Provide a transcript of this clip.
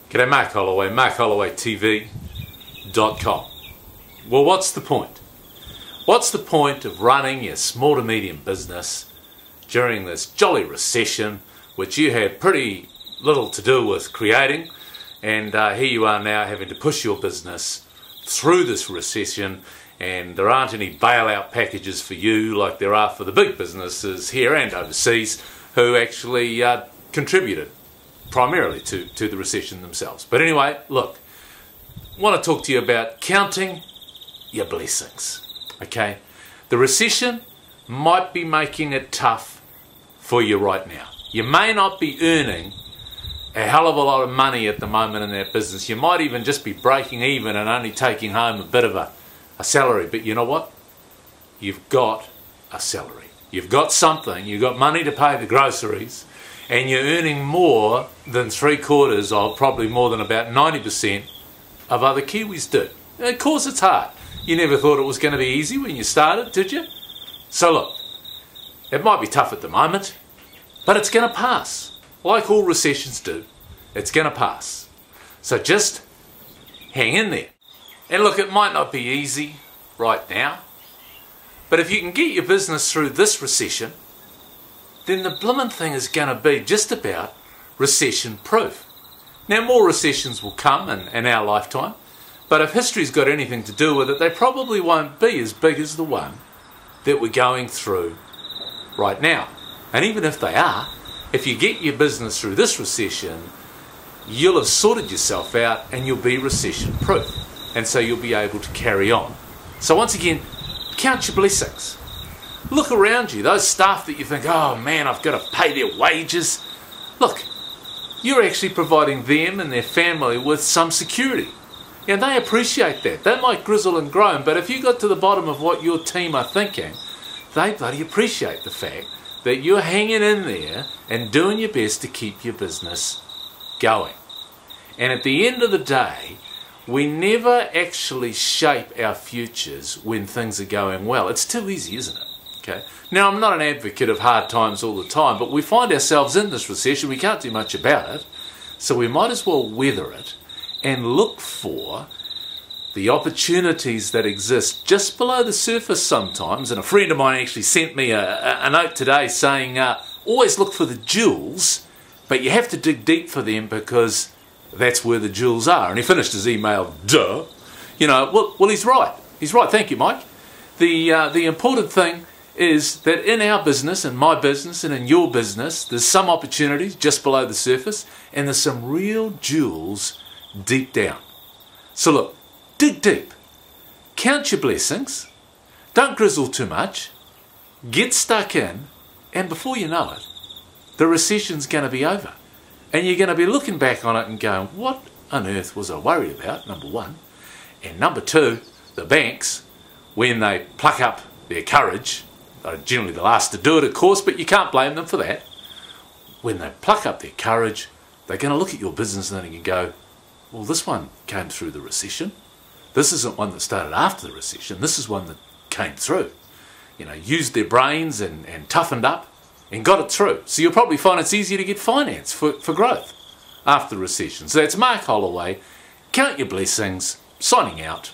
G'day, Mark Holloway, markhollowaytv.com. Well, what's the point? What's the point of running your small to medium business during this jolly recession, which you had pretty little to do with creating, and here you are now having to push your business through this recession, and there aren't any bailout packages for you like there are for the big businesses here and overseas who actually contributed primarily to the recession themselves. But anyway, look, I want to talk to you about counting your blessings. Okay, the recession might be making it tough for you right now. You may not be earning a hell of a lot of money at the moment in that business. You might even just be breaking even and only taking home a bit of a salary. But you know what? You've got a salary. You've got something. You've got money to pay the groceries, and you're earning more than 3/4 of, probably more than about 90% of other Kiwis do. And of course it's hard. You never thought it was going to be easy when you started, did you? So look, it might be tough at the moment, but it's going to pass. Like all recessions do, it's going to pass. So just hang in there. And look, it might not be easy right now, but if you can get your business through this recession, then the blooming thing is going to be just about recession proof. Now, more recessions will come in our lifetime, but if history's got anything to do with it, they probably won't be as big as the one that we're going through right now. And even if they are, if you get your business through this recession, you'll have sorted yourself out and you'll be recession proof. And so you'll be able to carry on. So once again, count your blessings. Look around you, those staff that you think, oh man, I've got to pay their wages. Look, you're actually providing them and their family with some security. And they appreciate that. They might grizzle and groan, but if you got to the bottom of what your team are thinking, they bloody appreciate the fact that you're hanging in there and doing your best to keep your business going. And at the end of the day, we never actually shape our futures when things are going well. It's too easy, isn't it? Okay. Now, I'm not an advocate of hard times all the time, but we find ourselves in this recession. We can't do much about it, so we might as well weather it and look for the opportunities that exist just below the surface sometimes. And a friend of mine actually sent me a note today saying, always look for the jewels, but you have to dig deep for them because that's where the jewels are. And he finished his email, duh. You know, well, he's right. He's right. Thank you, Mike. The important thing is that in our business, in my business, and in your business, there's some opportunities just below the surface, and there's some real jewels deep down. So look, dig deep. Count your blessings. Don't grizzle too much. Get stuck in, and before you know it, the recession's going to be over. And you're going to be looking back on it and going, what on earth was I worried about, number one? And number two, the banks, when they pluck up their courage, are generally the last to do it, of course, but you can't blame them for that. When they pluck up their courage, they're going to look at your business and then you go, well, this one came through the recession. This isn't one that started after the recession. This is one that came through. You know, used their brains and toughened up and got it through. So you'll probably find it's easier to get finance for growth after the recession. So that's Mark Holloway. Count your blessings. Signing out.